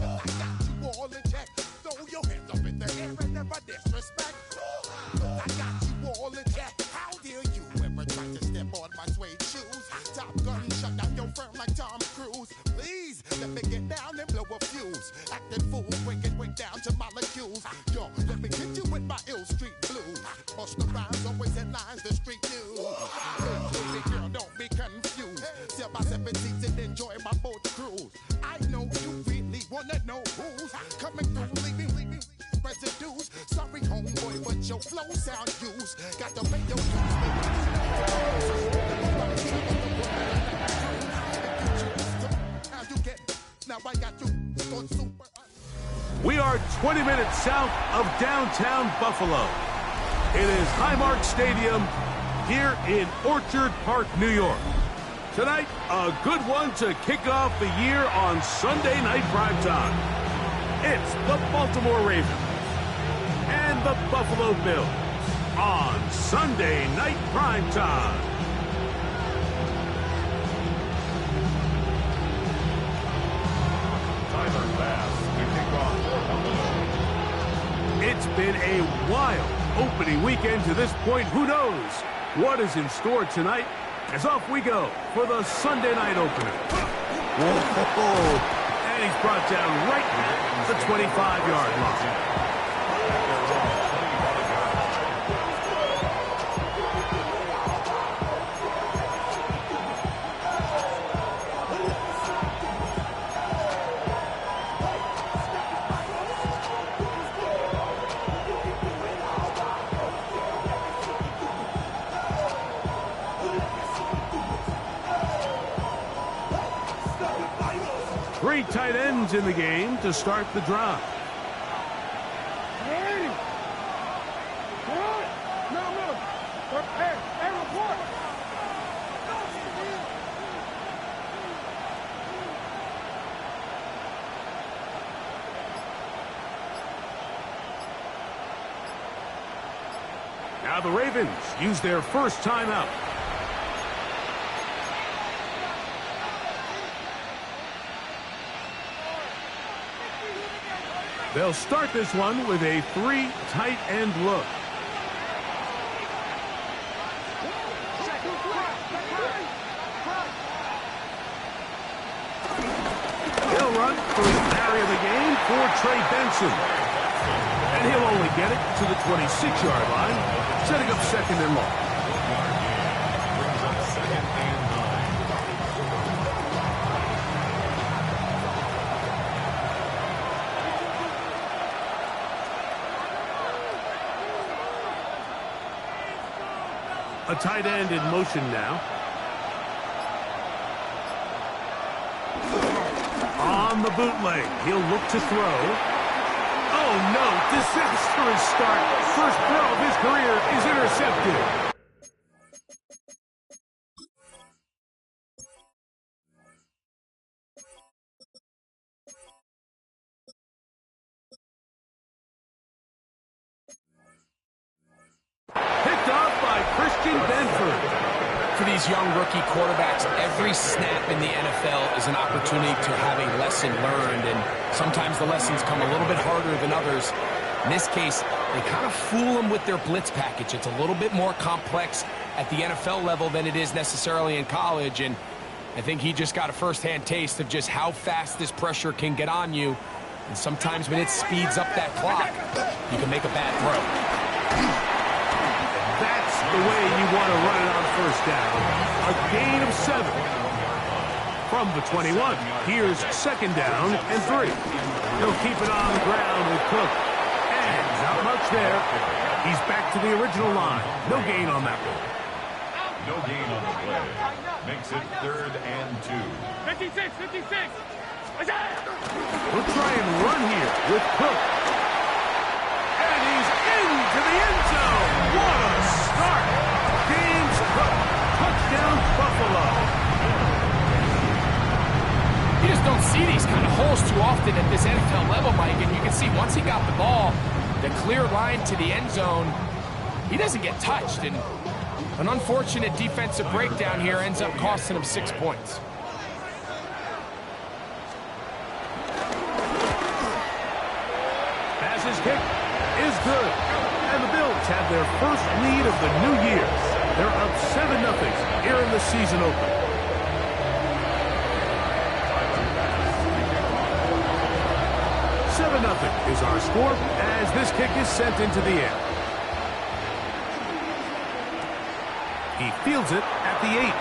I got you all in check. Throw your hands up in the air and never disrespect. I got you all in check. How dare you ever try to step on my suede shoes? Top Gun shut down your firm like Tom Cruise. Please let me get down and blow a fuse. Acting fool, breaking way down to molecules. Yo, let me hit you with my ill street blues. Bust the rhymes, always headlines, the street news. Baby girl, don't be confused. Sell my 17s and enjoy my boat cruise. I know you really wanna know who's coming through, leaving residues. Sorry, homeboy, but your flow sound used. Got to pay your dues, how you get? Now I got you on super. We are 20 minutes south of downtown Buffalo. It is Highmark Stadium here in Orchard Park, New York. Tonight, a good one to kick off the year on Sunday night primetime. It's the Baltimore Ravens and the Buffalo Bills on Sunday night primetime. It's been a wild opening weekend to this point. Who knows what is in store tonight? As off we go for the Sunday night opener. Whoa! And he's brought down right at the 25-yard line. Three tight ends in the game to start the drive. Now the Ravens use their first timeout. They'll start this one with a three tight end look. He'll run first carry of the game for Trey Benson. And he'll only get it to the 26-yard line, setting up second and long. A tight end in motion now. On the bootleg, he'll look to throw. Oh no, disastrous start. First throw of his career is intercepted. For these young rookie quarterbacks, every snap in the NFL is an opportunity to have a lesson learned, and sometimes the lessons come a little bit harder than others. In this case, they kind of fool them with their blitz package. It's a little bit more complex at the NFL level than it is necessarily in college, and I think he just got a first-hand taste of just how fast this pressure can get on you, and sometimes when it speeds up that clock, you can make a bad throw. That's the way you want to run it on first down. A gain of 7. From the 21, here's second down and 3. He'll keep it on the ground with Cook. And not much there. He's back to the original line. No gain on that one. No gain on the play. Makes it 3rd and 2. 56, 56. We'll try and run here with Cook. And he's into the end zone. What a start. James Cook. Touchdown, Buffalo. You just don't see these kind of holes too often at this NFL level, Mike, and you can see once he got the ball, the clear line to the end zone, he doesn't get touched, and an unfortunate defensive breakdown here ends up costing him 6 points. His kick is good. And the Bills have their first lead of the new year. They're up 7-0 here in the season opener. Nothing is our score as this kick is sent into the air. He fields it at the 8.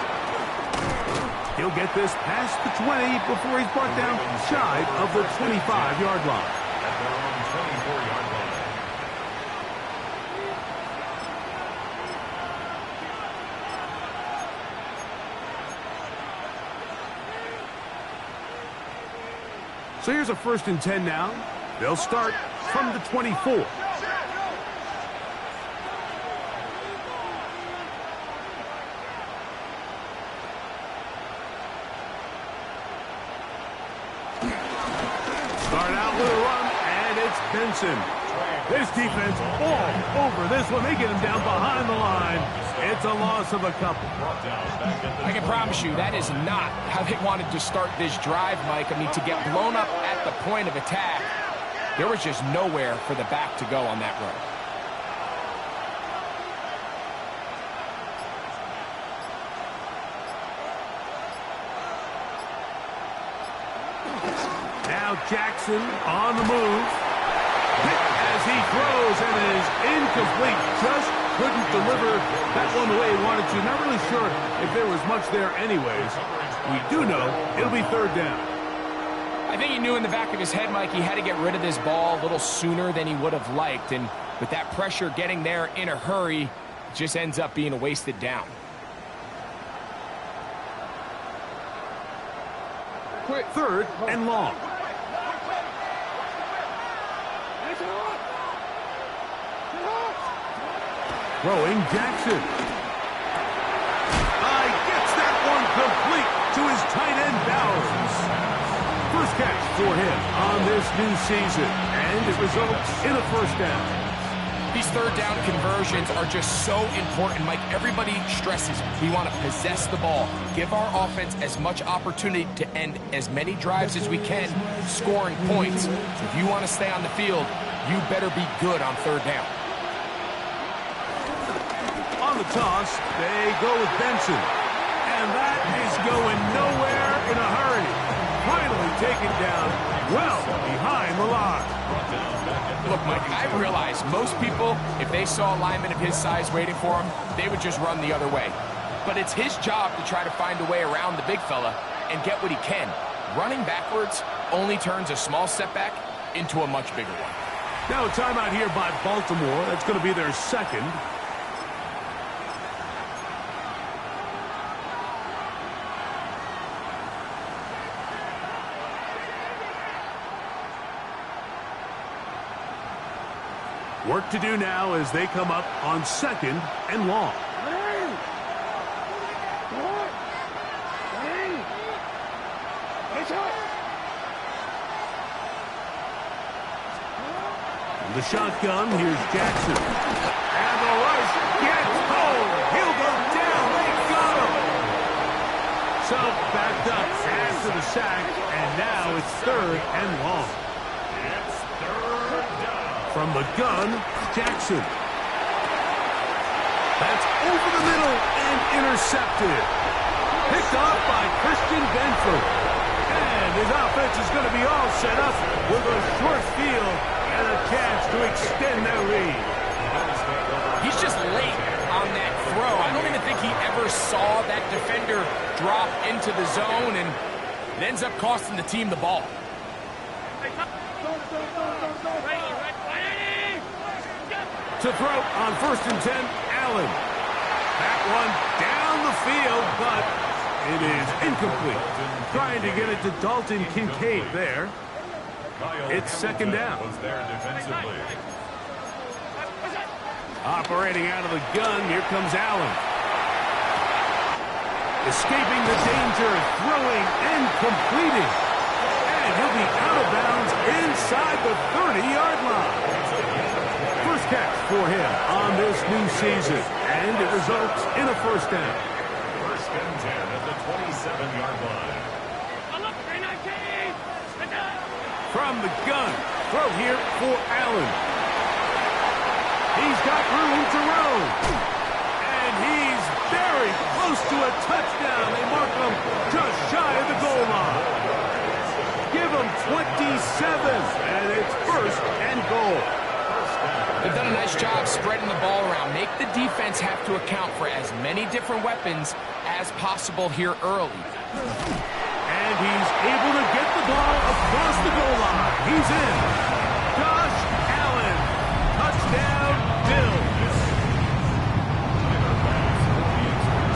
He'll get this past the 20 before he's brought down shy of the 25-yard line. At their own 24-yard line. So here's a 1st and 10 now. They'll start from the 24. Start out with a run, and it's Benson. This defense all over this one. They get him down behind the line. It's a loss of a couple. I can promise you that is not how they wanted to start this drive, Mike. I mean, to get blown up at the point of attack, there was just nowhere for the back to go on that run. Now Jackson on the move. Hit as he throws, and it is incomplete. Just couldn't deliver that one the way he wanted to. Not really sure if there was much there anyways. We do know it'll be 3rd down. I think he knew in the back of his head, Mike, he had to get rid of this ball a little sooner than he would have liked. And with that pressure getting there in a hurry, it just ends up being a wasted down. Quick 3rd and long. Throwing Jackson. Gets that one complete to his tight end Bowers. First catch for him on this new season, and it results in a 1st down. These 3rd down conversions are just so important, Mike. Everybody stresses we want to possess the ball, give our offense as much opportunity to end as many drives as we can, scoring points. If you want to stay on the field, you better be good on 3rd down. On the toss, they go with Benson. And that is going nowhere in a hurry. Finally taken down well behind the line. Look, Mike, I realize most people, if they saw a lineman of his size waiting for him, they would just run the other way. But it's his job to try to find a way around the big fella and get what he can. Running backwards only turns a small setback into a much bigger one. Now a timeout here by Baltimore. That's going to be their 2nd. Work to do now as they come up on 2nd and long. From the shotgun, here's Jackson. And the rush gets home. He'll go down. They got him. So backed up after the sack, and now it's 3rd and long. From the gun, Jackson. That's over the middle and intercepted. Picked off by Christian Benford. And his offense is going to be all set up with a short field and a chance to extend their lead. He's just late on that throw. I don't even think he ever saw that defender drop into the zone, and it ends up costing the team the ball. To throw on 1st and 10, Allen. That one down the field, but it is incomplete. Trying to get it to Dalton Kincaid there. It's 2nd down. Operating out of the gun, here comes Allen. Escaping the danger, throwing and completing. And he'll be out of bounds inside the 30-yard line. First catch for him on this new season, and it results in a 1st down. 1st and 10 at the 27-yard line. From the gun, throw here for Allen. He's got room to roam. And he's very close to a touchdown. They mark him just shy of the goal line. Give him 27, and it's first and goal. They've done a nice job spreading the ball around. Make the defense have to account for as many different weapons as possible here early. And he's able to get the ball across the goal line. He's in. Josh Allen. Touchdown, Bills.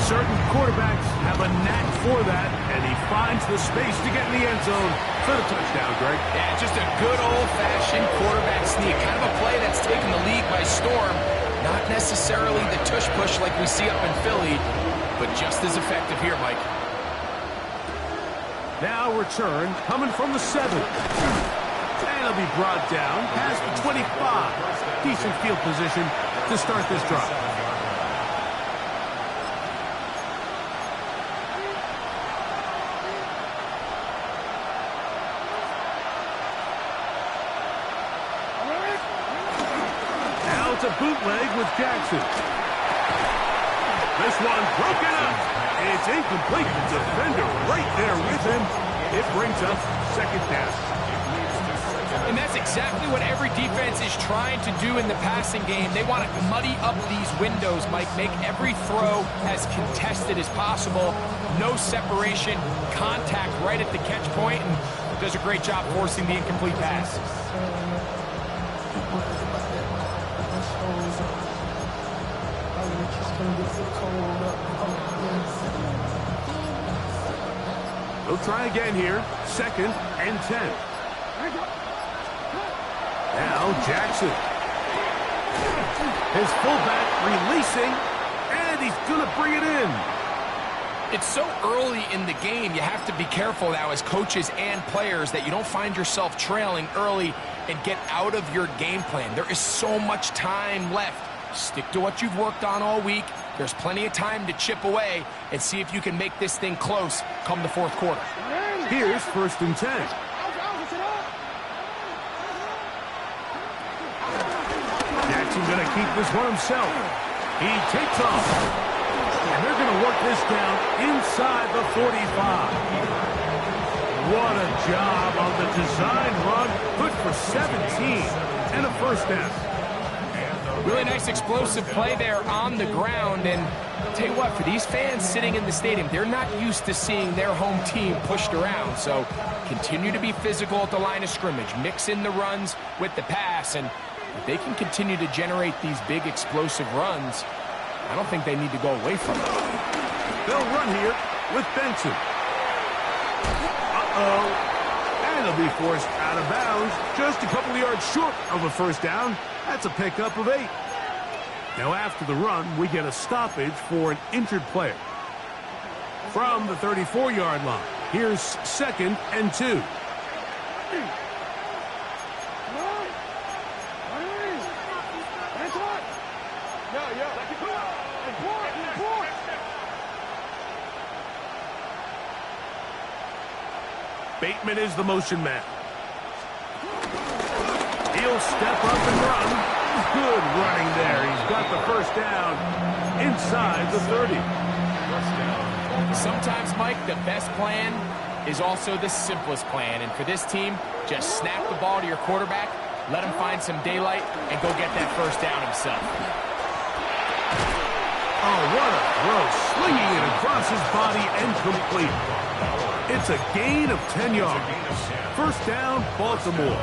Certain quarterbacks have a knack for that, and he finds the space to get in the end zone for the touchdown, Greg. Yeah, just a good old-fashioned quarterback sneak. Kind of a play that's taken the league by storm. Not necessarily the tush-push like we see up in Philly, but just as effective here, Mike. Now return coming from the 7. And he'll be brought down past the 25. Decent field position to start this drive. Now it's a bootleg with Jackson. This one broken up. It's incomplete. The defender right there with him. It brings up second down. And that's exactly what every defense is trying to do in the passing game. They want to muddy up these windows, Mike. Make every throw as contested as possible. No separation, contact right at the catch point, and does a great job forcing the incomplete pass. He'll try again here. Second and 10. Now Jackson. His fullback releasing, and he's going to bring it in. It's so early in the game, you have to be careful now as coaches and players that you don't find yourself trailing early and get out of your game plan. There is so much time left. Stick to what you've worked on all week. There's plenty of time to chip away and see if you can make this thing close come the fourth quarter. Here's first and 10. Jackson going to keep this one himself. He takes off. And they're going to work this down inside the 45. What a job on the design run. Good for 17 and a first down. Really nice explosive play there on the ground. And I'll tell you what, for these fans sitting in the stadium, they're not used to seeing their home team pushed around. So continue to be physical at the line of scrimmage. Mix in the runs with the pass. And if they can continue to generate these big explosive runs, I don't think they need to go away from it. They'll run here with Benson. And he'll be forced out of bounds. Just a couple of yards short of a first down. That's a pickup of 8. Now after the run, we get a stoppage for an injured player. From the 34-yard line, here's second and 2. Bateman is the motion man. He'll step up and run. Good running there. He's got the first down inside the 30. Sometimes, Mike, the best plan is also the simplest plan. And for this team, just snap the ball to your quarterback, let him find some daylight, and go get that first down himself. Oh, what a throw. Slinging it across his body and complete. It's a gain of 10 yards. First down, Baltimore.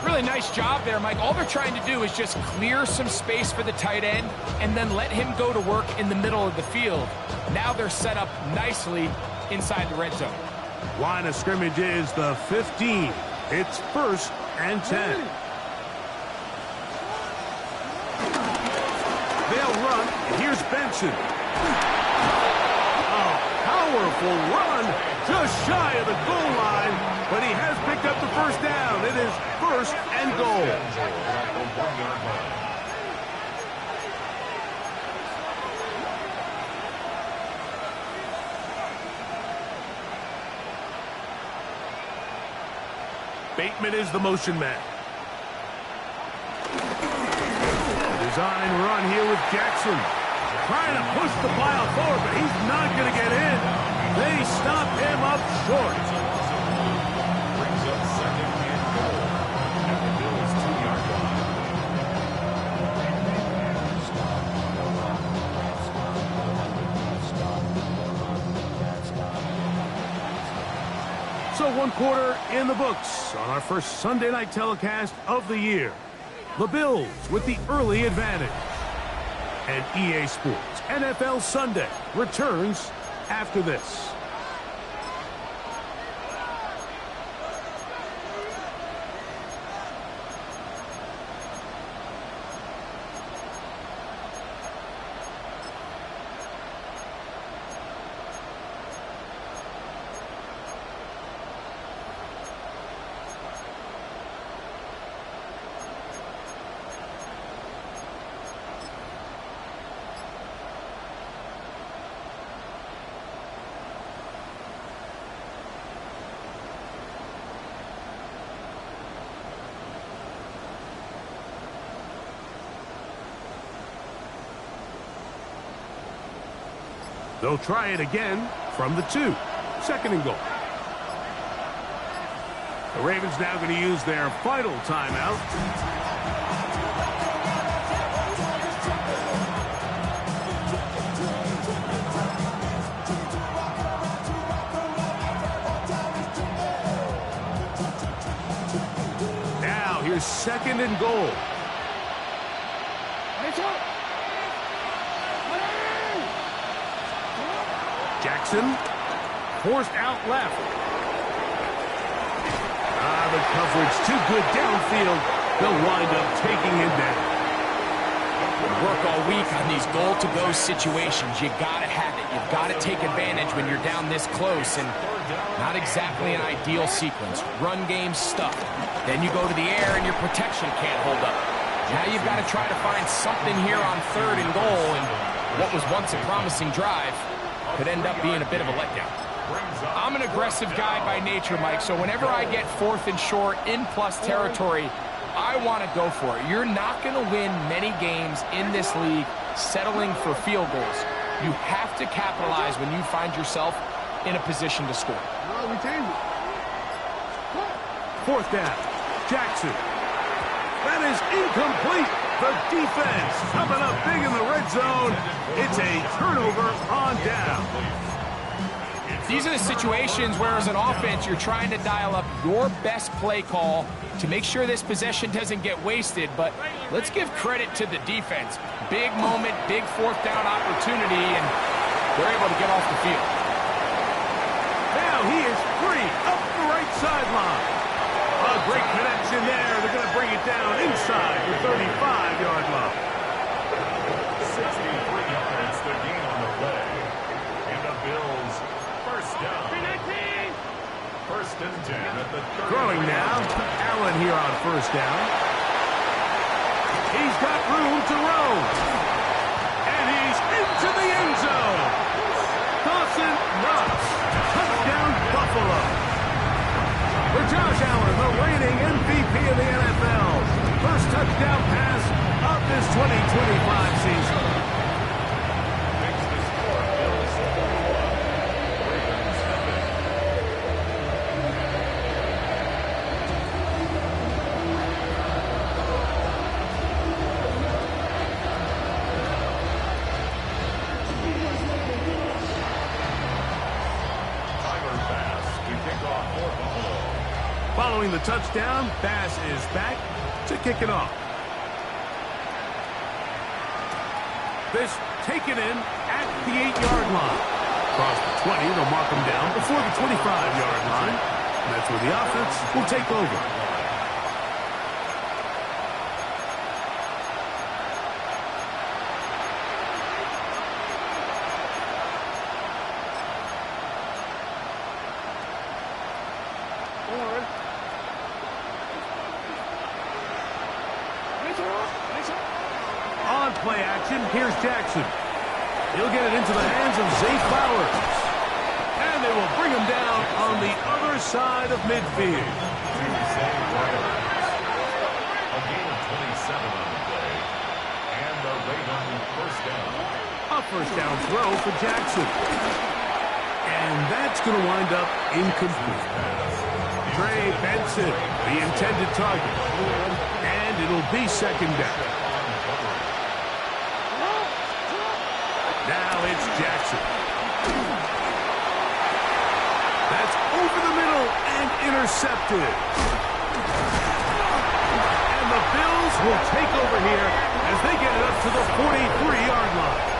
Really nice job there, Mike. All they're trying to do is just clear some space for the tight end and then let him go to work in the middle of the field. Now they're set up nicely inside the red zone. Line of scrimmage is the 15. It's first and 10. They'll run. Here's Benson. Powerful run just shy of the goal line, but he has picked up the first down. It is first and goal. Bateman is the motion man. Design run here with Jackson. Trying to push the pile forward, but he's not going to get in. They stop him up short. Brings up second and goal at the Bills' 2-yard line. So 1 quarter in the books on our first Sunday night telecast of the year. The Bills with the early advantage. And EA Sports NFL Sunday returns after this. They'll try it again from the 2. Second and goal. The Ravens now going to use their final timeout. Now here's second and goal. Jackson, forced out left. The coverage too good downfield. They'll wind up taking him down. Work all week on these goal-to-go situations. You got to have it. You've got to take advantage when you're down this close, and not exactly an ideal sequence. Run game stuff. Then you go to the air, and your protection can't hold up. Now you've got to try to find something here on third and goal, and what was once a promising drive could end up being a bit of a letdown. I'm an aggressive guy by nature, Mike, so whenever I get fourth and short in plus territory, I want to go for it. You're not going to win many games in this league settling for field goals. You have to capitalize when you find yourself in a position to score. Fourth down, Jackson. That is incomplete. The defense coming up big in the red zone. It's a turnover on down. These are the situations where, as an offense, you're trying to dial up your best play call to make sure this possession doesn't get wasted. But let's give credit to the defense. Big moment, big fourth down opportunity, and they're able to get off the field. Now he is free up the right sideline. A great connection there. They're going to bring it down inside the 35-yard line. 63 yards, the gain on the play. And the Bills, first down. First and 10 at the 30. Throwing now. Allen here on first down. He's got room to roll. And he's into the end zone. Dawson Knox. Touchdown, Buffalo. For Josh Allen, the reigning MVP of the NFL. First touchdown pass of this 2025 season. Makes the score Bills 41. Ravens nothing. Tyler Bass to kick off for Buffalo. Following the touchdown, Bass is back to kick it off. This taken in at the 8-yard line. Across the 20, they'll mark him down before the 25-yard line. And that's where the offense will take over. On play action, here's Jackson. He'll get it into the hands of Zay Flowers. And they will bring him down on the other side of midfield. throw for Jackson. And that's going to wind up incomplete. Trey Benson, the intended target. And it'll be second down. Now it's Jackson. That's over the middle and intercepted. And the Bills will take over here as they get it up to the 43-yard line.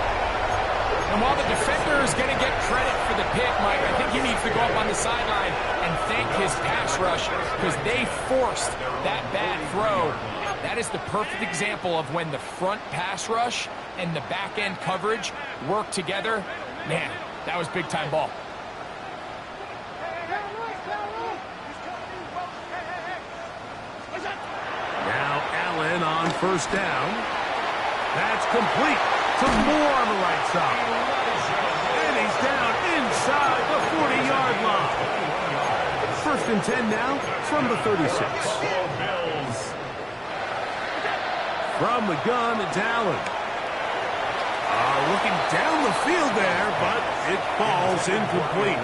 And while the defender is going to get credit for the pick, Mike, I think he needs to go up on the sideline and thank his pass rush because they forced that bad throw. That is the perfect example of when the front pass rush and the back-end coverage work together. Man, that was big-time ball. Now Allen on first down. That's complete to Moore on the right side. And he's down inside the 40-yard line. First and 10 now from the 36. From the gun, it's Allen. Looking down the field there, but it falls incomplete.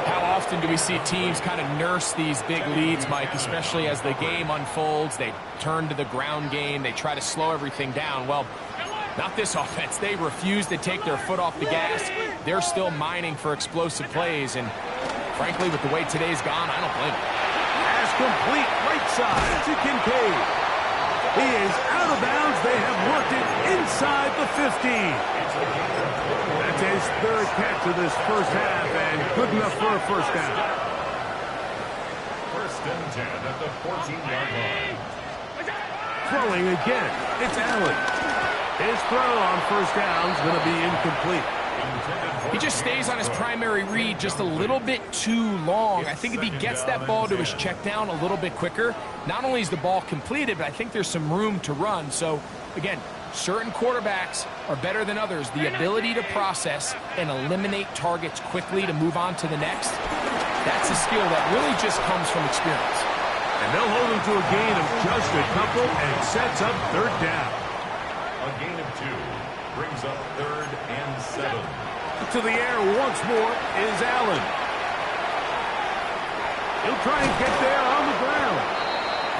How often do we see teams kind of nurse these big leads, Mike, especially as the game unfolds? They turn to the ground game. They try to slow everything down. Well, not this offense. They refuse to take their foot off the gas. They're still mining for explosive plays, and frankly, with the way today's gone, I don't blame them. Pass complete, right side to Kincaid. He is out of bounds. They have worked it inside the 15. That's his third catch of this first half, and good enough for a first down. First and 10 at the 14-yard line. Throwing again, it's Allen. His throw on first down is going to be incomplete. He just stays on his primary read just a little bit too long. I think if he gets that ball to his check down a little bit quicker, not only is the ball completed, but I think there's some room to run. So, again, certain quarterbacks are better than others. The ability to process and eliminate targets quickly to move on to the next, that's a skill that really just comes from experience. And they'll hold him to a gain of just a couple and sets up third down. A gain of 2 brings up 3rd and 7. To the air once more is Allen. He'll try and get there on the ground.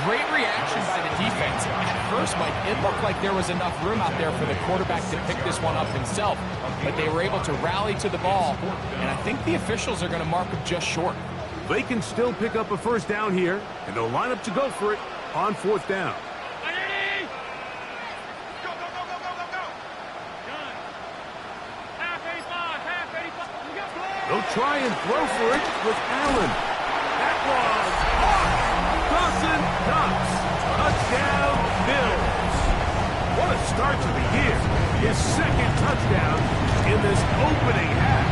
Great reaction by the defense. At first, Mike, it looked like there was enough room out there for the quarterback to pick this one up himself. But they were able to rally to the ball, and I think the officials are going to mark him just short. They can still pick up a first down here, and they'll line up to go for it on fourth down. They'll try and throw for it with Allen. That was off. Dawson Knox. Touchdown, Bills. What a start to the year. His second touchdown in this opening half.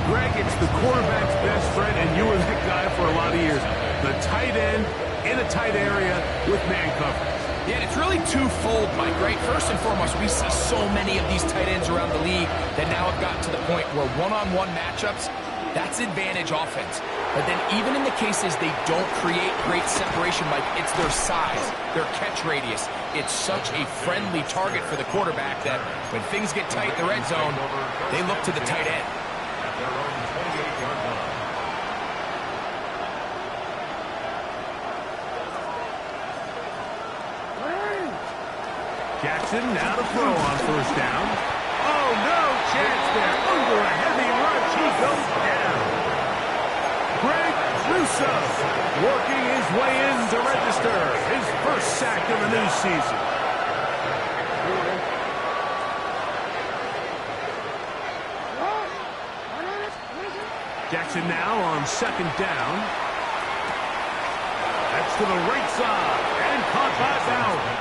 Greg, it's the quarterback's best friend, and you were that guy for a lot of years. The tight end in a tight area with man coverage. Yeah, it's really twofold, Mike, right? First and foremost, we see so many of these tight ends around the league that now have gotten to the point where one-on-one matchups, that's advantage offense. But then even in the cases they don't create great separation, Mike, it's their size, their catch radius. It's such a friendly target for the quarterback that when things get tight in the red zone, they look to the tight end. At their own 28-yard line. Jackson now to throw on first down. Oh, no chance there. Under a heavy rush, he goes down. Greg Russo working his way in to register his first sack of the new season. Jackson now on second down. That's to the right side and caught by Bowers.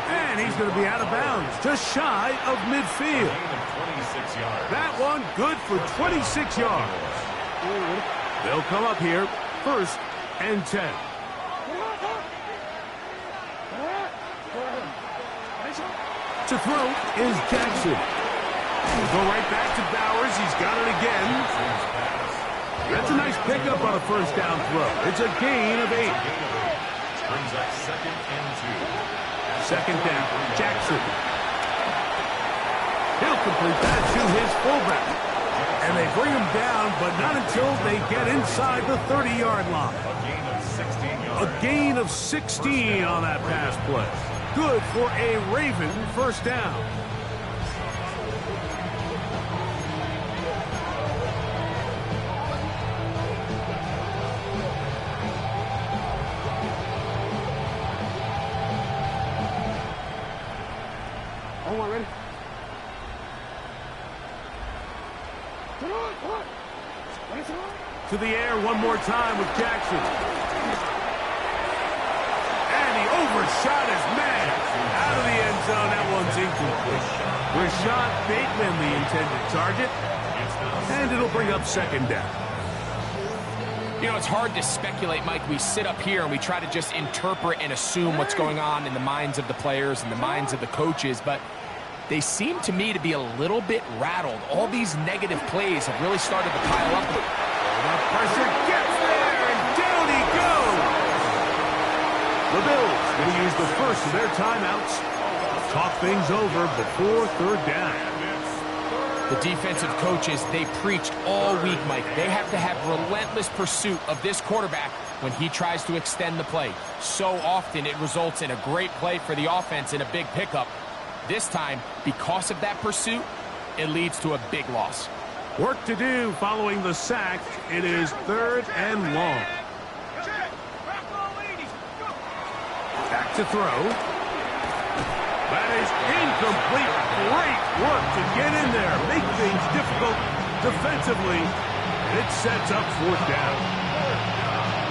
And he's going to be out of bounds, just shy of midfield. That one good for 26 yards. They'll come up here, first and 10. To throw is Jackson. We'll go right back to Bowers. He's got it again. That's a nice pickup on a first down throw. It's a gain of 8. Brings up 2nd and 2. Second down, Jackson. complete that to his fullback. And they bring him down, but not until they get inside the 30-yard line. A gain of 16 on that pass play. Good for a Raven first down. Ready? To the air one more time with Jackson. And he overshot his man. Out of the end zone, that one's incomplete. Rashad Bateman, the intended target. And it'll bring up second down. You know, it's hard to speculate, Mike. We sit up here and we try to just interpret and assume what's going on in the minds of the players and the minds of the coaches, but they seem to me to be a little bit rattled. All these negative plays have really started to pile up. That pressure gets there, and down he goes. The Bills going to use the first of their timeouts. Talk things over before third down. The defensive coaches, they preached all week, Mike. They have to have relentless pursuit of this quarterback when he tries to extend the play. So often it results in a great play for the offense and a big pickup. This time, because of that pursuit, it leads to a big loss. Work to do following the sack. It is third and long. Back to throw. That is incomplete. Great work to get in there. Make things difficult defensively. It sets up fourth down.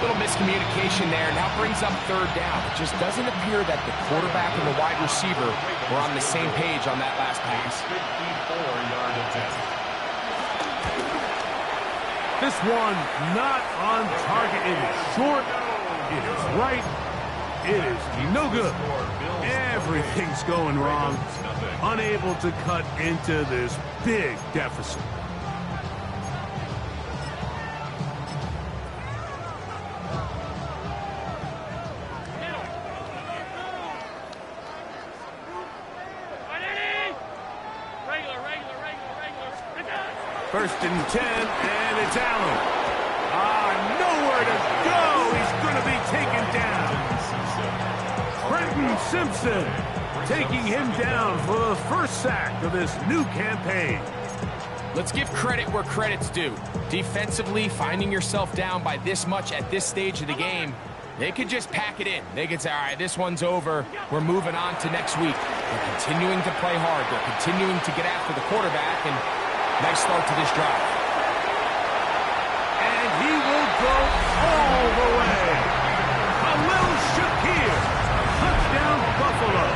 Little miscommunication there. Now brings up third down. It just doesn't appear that the quarterback and the wide receiver were on the same page on that last pass. 54-yard attempt. This one not on target. It is short. It is right. It is no good. Everything's going wrong. Unable to cut into this big deficit. First and 10, and it's Allen. Nowhere to go. He's going to be taken down. Brenton Simpson taking him down for the first sack of this new campaign. Let's give credit where credit's due. Defensively, finding yourself down by this much at this stage of the game, they could just pack it in. They could say, all right, this one's over. We're moving on to next week. They're continuing to play hard. They're continuing to get after the quarterback, and nice start to this drive. And he will go all the way. Khalil Shakir. Touchdown, Buffalo.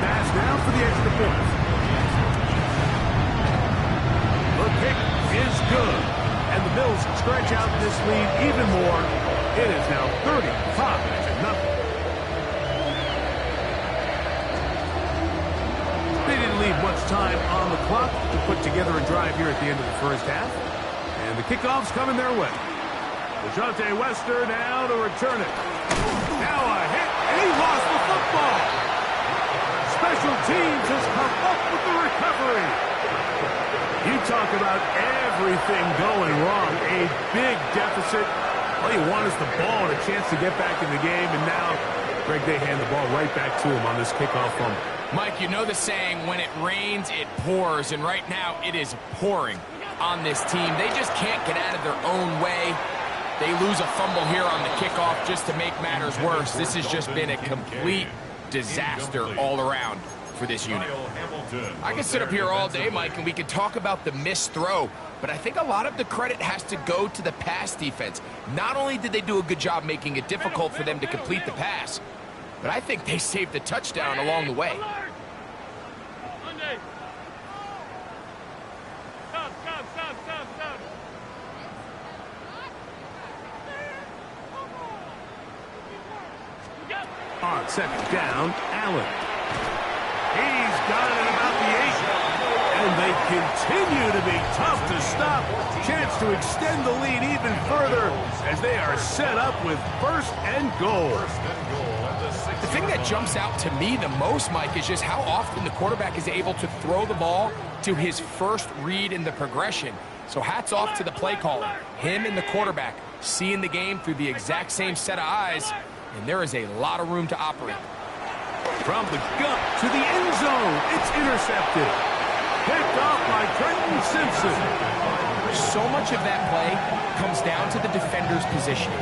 Pass down for the extra point. The kick is good. And the Bills stretch out this lead even more. It is now 35-0. They didn't leave much time on the clock to put together a drive here at the end of the first half. And the kickoff's coming their way. DeJounte Wester now to return it. Now a hit, and he lost the football. Special teams has come up with the recovery. You talk about everything going wrong. A big deficit. All you want is the ball and a chance to get back in the game. And now, Greg, they hand the ball right back to him on this kickoff fumble. Mike, you know the saying, when it rains, it pours. And right now, it is pouring on this team. They just can't get out of their own way. They lose a fumble here on the kickoff just to make matters worse. This has just been a complete disaster all around for this unit. I could sit up here all day, Mike, and we could talk about the missed throw, but I think a lot of the credit has to go to the pass defense. Not only did they do a good job making it difficult for them to complete the pass, but I think they saved a touchdown along the way. On second down, Allen. He's got it at about the 8. And they continue to be tough to stop. Chance to extend the lead even further as they are set up with first and goal. The thing that jumps out to me the most, Mike, is just how often the quarterback is able to throw the ball to his first read in the progression. So hats off to the play caller. Him and the quarterback seeing the game through the exact same set of eyes, and there is a lot of room to operate. From the gun to the end zone, it's intercepted. Picked off by Trenton Simpson. So much of that play comes down to the defender's position.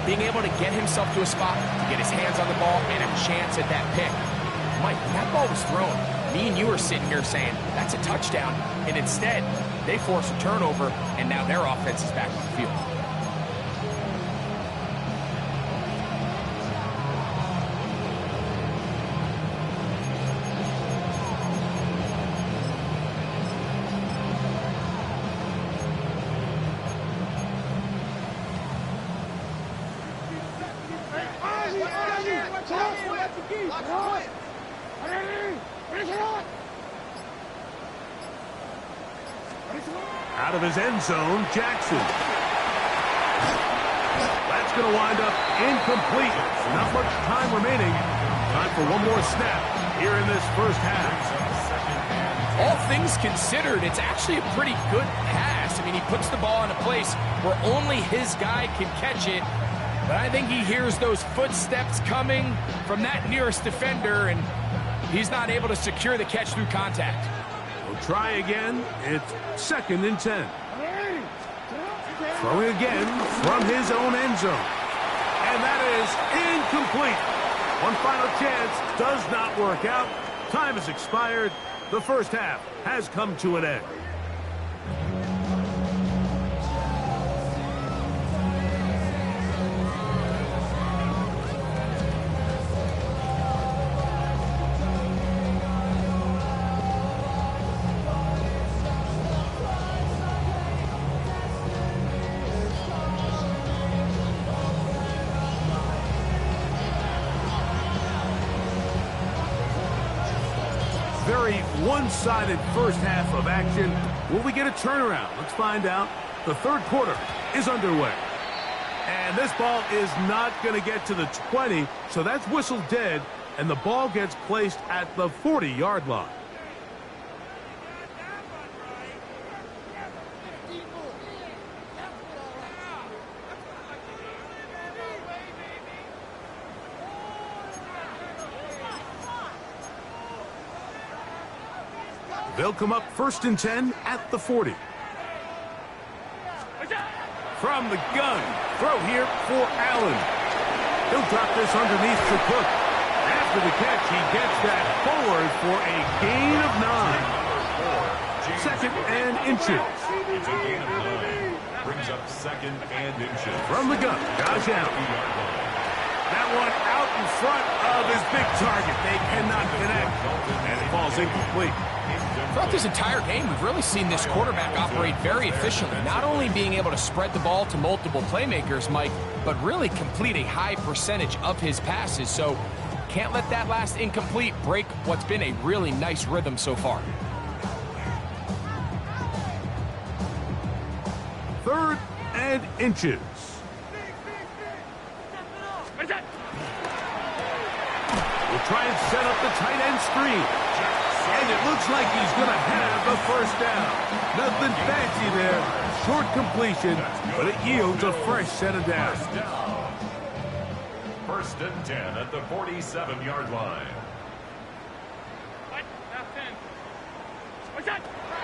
Being able to get himself to a spot, to get his hands on the ball, and a chance at that pick. Mike, when that ball was thrown, me and you are sitting here saying, that's a touchdown. And instead, they force a turnover, and now their offense is back on the field. Out of his end zone, Jackson. That's going to wind up incomplete. Not much time remaining. Time for one more snap here in this first half. All things considered, it's actually a pretty good pass. I mean, he puts the ball in a place where only his guy can catch it. But I think he hears those footsteps coming from that nearest defender, and he's not able to secure the catch through contact. We'll try again. It's 2nd and 10. Throwing again from his own end zone. And that is incomplete. One final chance does not work out. Time has expired. The first half has come to an end. Very one-sided first half of action. Will we get a turnaround? Let's find out. The third quarter is underway. And this ball is not going to get to the 20, so that's whistled dead, and the ball gets placed at the 40-yard line. They'll come up 1st and 10 at the 40. From the gun, throw here for Allen. He'll drop this underneath to Cook. After the catch, he gets that forward for a gain of 9. 2nd and inches. It's a gain of 9. Brings up 2nd and inches. From the gun, Josh Allen. That one out in front of his big target. They cannot connect, and it falls incomplete. Throughout this entire game, we've really seen this quarterback operate very efficiently, not only being able to spread the ball to multiple playmakers, Mike, but really complete a high percentage of his passes. So can't let that last incomplete break what's been a really nice rhythm so far. 3rd and inches. We'll try and set up the tight end screen. And it looks like he's going to have the first down. Nothing fancy there. Short completion, but it yields a fresh set of downs. 1st and 10 at the 47-yard line.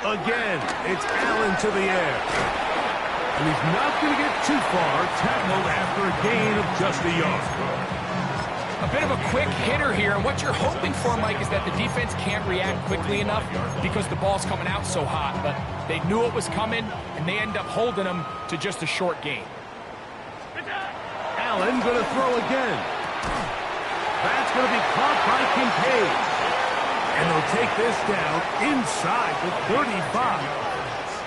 Again, it's Allen to the air. And he's not going to get too far, tackled after a gain of just a yard. A bit of a quick hitter here, and what you're hoping for, Mike, is that the defense can't react quickly enough because the ball's coming out so hot, but they knew it was coming, and they end up holding them to just a short gain. Allen going to throw again. That's going to be caught by Kincaid. And they'll take this down inside the 35.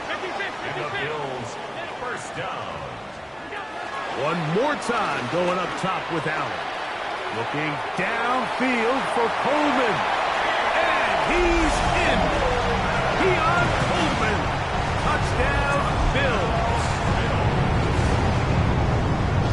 And the Bills, 1st down. One more time going up top with Allen. Looking downfield for Coleman. And he's in. Keon Coleman. Touchdown, Bills.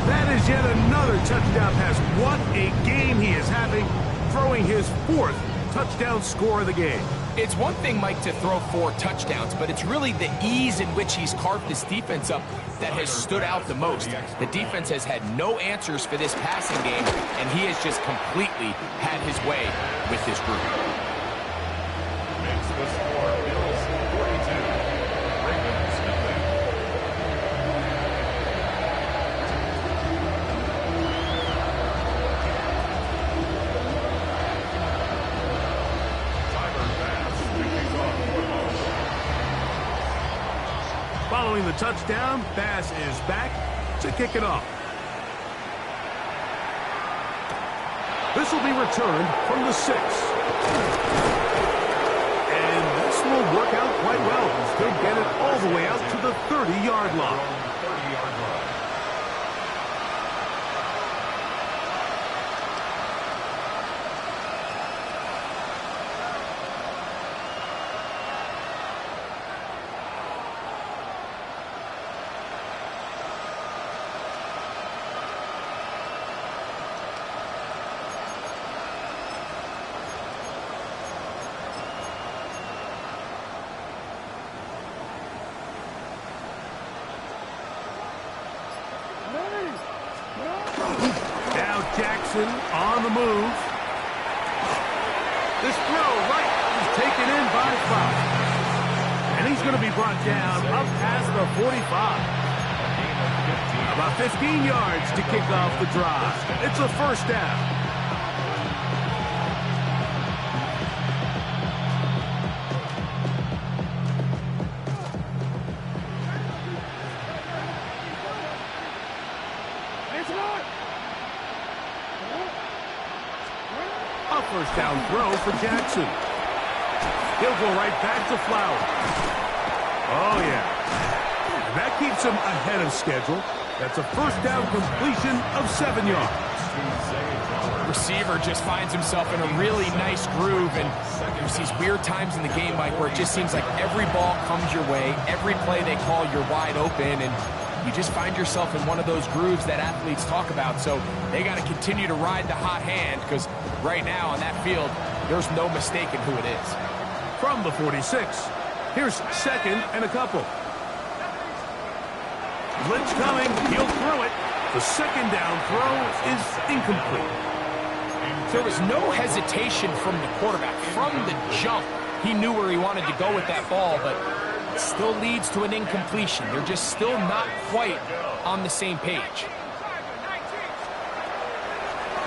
That is yet another touchdown pass. What a game he is having, throwing his 4th touchdown score of the game. It's one thing, Mike, to throw 4 touchdowns, but it's really the ease in which he's carved this defense up that has stood out the most. The defense has had no answers for this passing game, and he has just completely had his way with this group. Makes the score Bills 42, Ravens nothing. Following the touchdown, Bass is back to kick it off. This will be returned from the 6. And this will work out quite well. He'll get it all the way out to the 30-yard line. Jackson on the move. This throw right is taken in by Fox. And he's going to be brought down up past the 45. About 15 yards to kick off the drive. It's a first down. First down throw for Jackson. He'll go right back to Flower. Oh, yeah. And that keeps him ahead of schedule. That's a first down completion of 7 yards. Receiver just finds himself in a really nice groove, and there's these weird times in the game, Mike, where it just seems like every ball comes your way, every play they call, you're wide open, and you just find yourself in one of those grooves that athletes talk about. So they got to continue to ride the hot hand, because right now on that field, there's no mistaking who it is. From the 46, here's second and a couple. Blitz coming, he'll throw it. The second down throw is incomplete. There was no hesitation from the quarterback. From the jump, he knew where he wanted to go with that ball, but it still leads to an incompletion. They're just still not quite on the same page.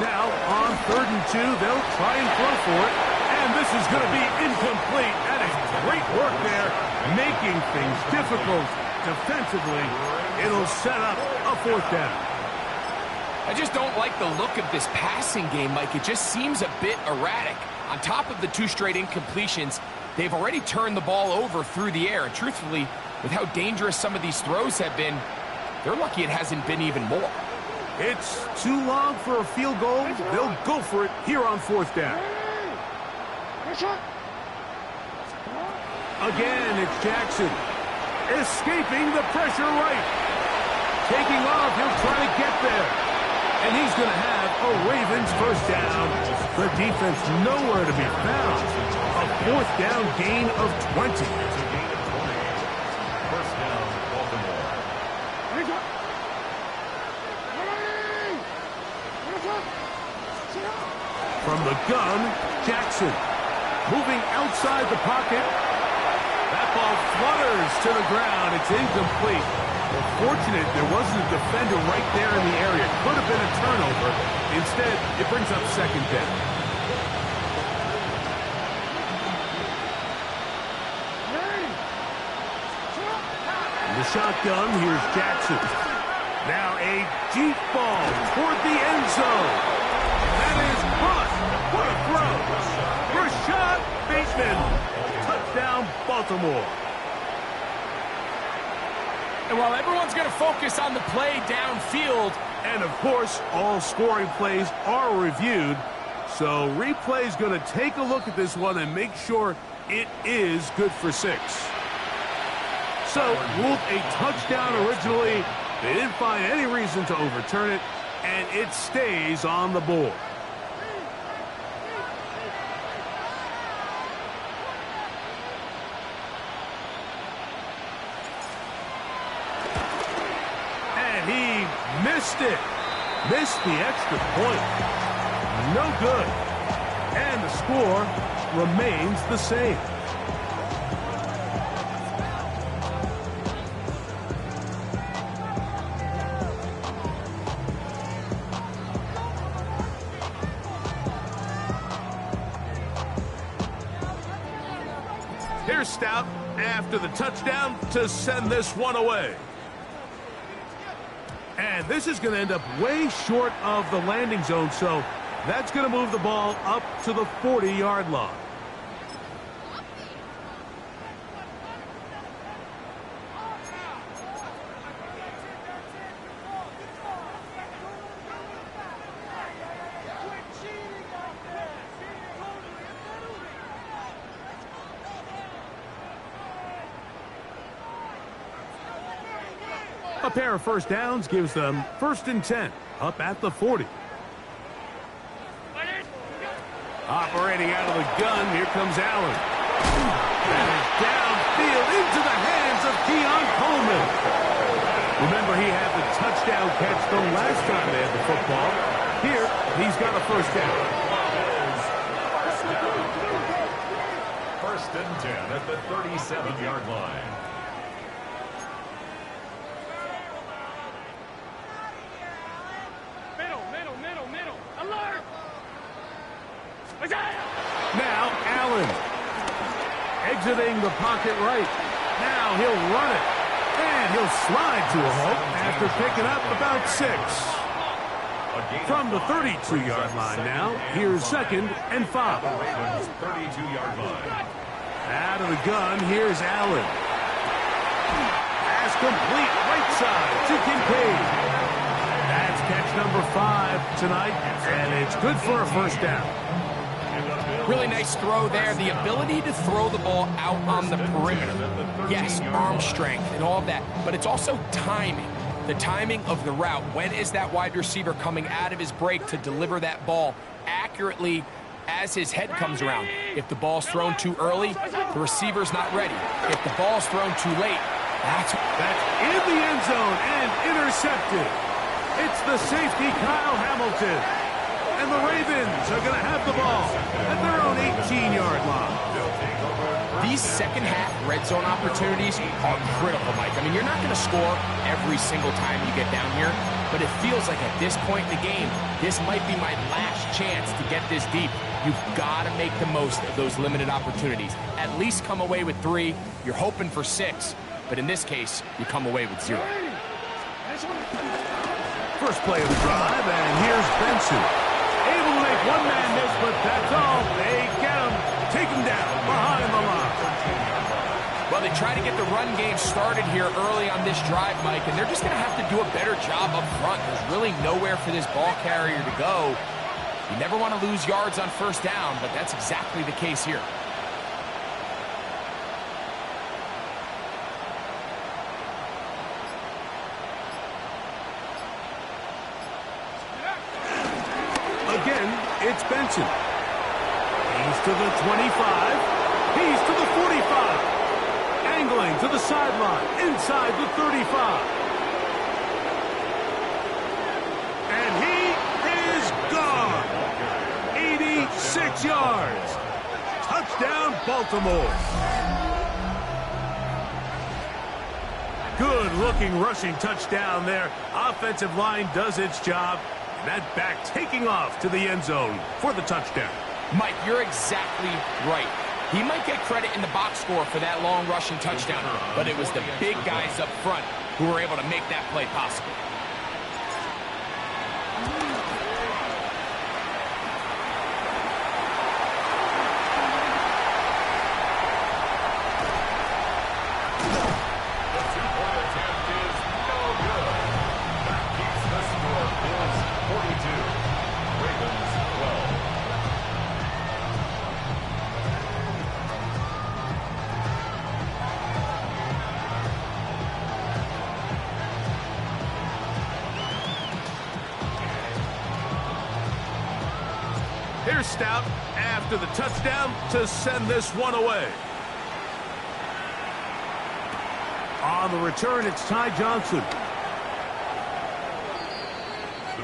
Now, on 3rd and 2, they'll try and throw for it. And this is going to be incomplete. That is great work there, making things difficult defensively. It'll set up a 4th down. I just don't like the look of this passing game, Mike. It just seems a bit erratic. On top of the 2 straight incompletions, they've already turned the ball over through the air. And truthfully, with how dangerous some of these throws have been, they're lucky it hasn't been even more. It's too long for a field goal. They'll go for it here on 4th down. Again, it's Jackson. Escaping the pressure right. Taking off, he'll try to get there. And he's going to have a Ravens first down. The defense nowhere to be found. A 4th down gain of 20. First down, Baltimore. From the gun, Jackson. Moving outside the pocket. That ball flutters to the ground. It's incomplete. Fortunate there wasn't a defender right there in the area. Could have been a turnover. Instead, it brings up 2nd down. In the shotgun, here's Jackson. Now a deep ball toward the end zone. That is caught. What a throw. Rashad Bateman. Touchdown, Baltimore. And while everyone's going to focus on the play downfield, and of course, all scoring plays are reviewed, so replay's going to take a look at this one and make sure it is good for 6. So, ruled a touchdown originally. They didn't find any reason to overturn it, and it stays on the board. missed it. Missed the extra point. No good. And the score remains the same. Here's Stout after the touchdown to send this one away. And this is going to end up way short of the landing zone, so that's going to move the ball up to the 40-yard line. A pair of first downs gives them 1st and 10, up at the 40. Operating out of the gun, here comes Allen. That is downfield into the hands of Keon Coleman. Remember, he had the touchdown catch the last time they had the football. Here, he's got a first down. First and 10 at the 37-yard line. Now Allen exiting the pocket right. Now he'll run it. And he'll slide to a halt after picking up about 6. From the 32-yard line now, here's 2nd and 5. 32-yard line. Out of the gun, here's Allen. Pass complete right side to Kincaid. That's catch number 5 tonight, and it's good for a first down. Really nice throw there. The ability to throw the ball out on the perimeter. Yes, arm strength and all of that, but it's also timing. The timing of the route. When is that wide receiver coming out of his break to deliver that ball accurately as his head comes around? If the ball's thrown too early, the receiver's not ready. If the ball's thrown too late, that's in the end zone and intercepted. It's the safety, Kyle Hamilton. And the Ravens are going to have the ball at their own 18-yard line. These second-half red zone opportunities are critical, Mike. I mean, you're not going to score every single time you get down here, but it feels like at this point in the game, this might be my last chance to get this deep. You've got to make the most of those limited opportunities. At least come away with 3. You're hoping for 6, but in this case, you come away with 0. First play of the drive, and here's Benson. Able to make one man miss, but that's all. They get him. Take him down behind the line. Well, they try to get the run game started here early on this drive, Mike, and they're just going to have to do a better job up front. There's really nowhere for this ball carrier to go. You never want to lose yards on first down, but that's exactly the case here. Again, it's Benson. He's to the 25. He's to the 45. Angling to the sideline, inside the 35. And he is gone. 86 yards. Touchdown, Baltimore. Good-looking rushing touchdown there. Offensive line does its job. That back taking off to the end zone for the touchdown. Mike, you're exactly right. He might get credit in the box score for that long rushing touchdown, but it was the big guys up front who were able to make that play possible. Here's Stout after the touchdown to send this one away. On the return, it's Ty Johnson.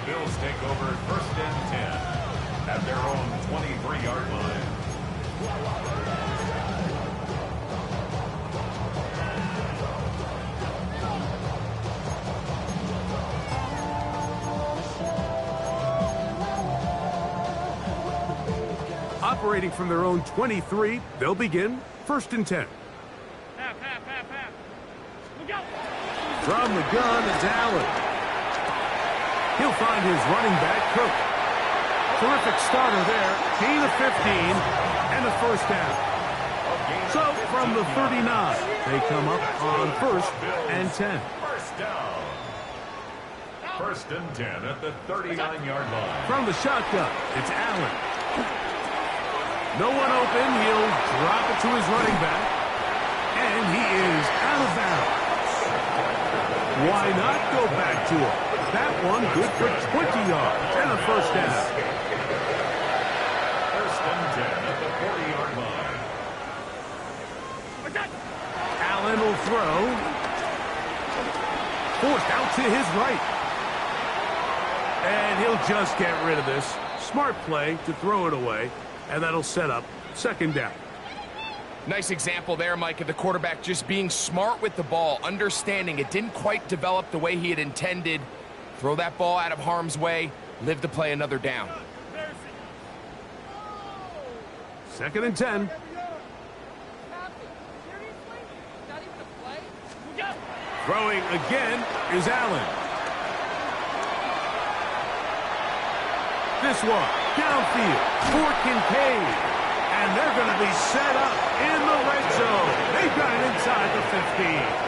Bills take over first and 10 at their own 23-yard line. Operating from their own 23, they'll begin first and 10. From the gun, it's Allen. He'll find his running back, Cook. Terrific starter there. Gain of 15 and a first down. So from the 39, they come up on first and 10. First down. First and 10 at the 39-yard line. From the shotgun, it's Allen. No one open. He'll drop it to his running back. And he is out of bounds. Why not go back to him? That one good for 20 yards and a first down. First and 10 at the 40-yard line. Allen will throw. Forced out to his right. And he'll just get rid of this. Smart play to throw it away. And that'll set up second down. Nice example there, Mike, of the quarterback just being smart with the ball, understanding it didn't quite develop the way he had intended. Throw that ball out of harm's way, live to play another down. Second and 10. Throwing again is Allen. This one, downfield, for Kincaid. And they're going to be set up in the red zone. They've got it inside the 15.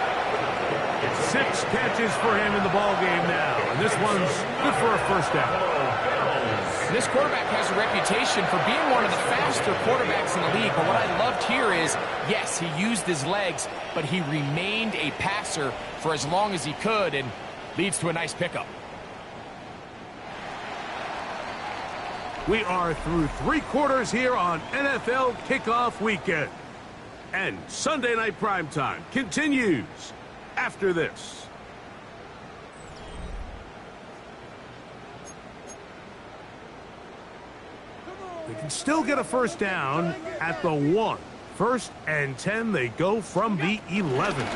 6 catches for him in the ballgame now. And this one's good for a first down. This quarterback has a reputation for being one of the faster quarterbacks in the league. But what I loved here is, yes, he used his legs, but he remained a passer for as long as he could and leads to a nice pickup. We are through 3 quarters here on NFL Kickoff Weekend. And Sunday Night Primetime continues after this. They can still get a first down at the 1. First and 10, they go from the 11.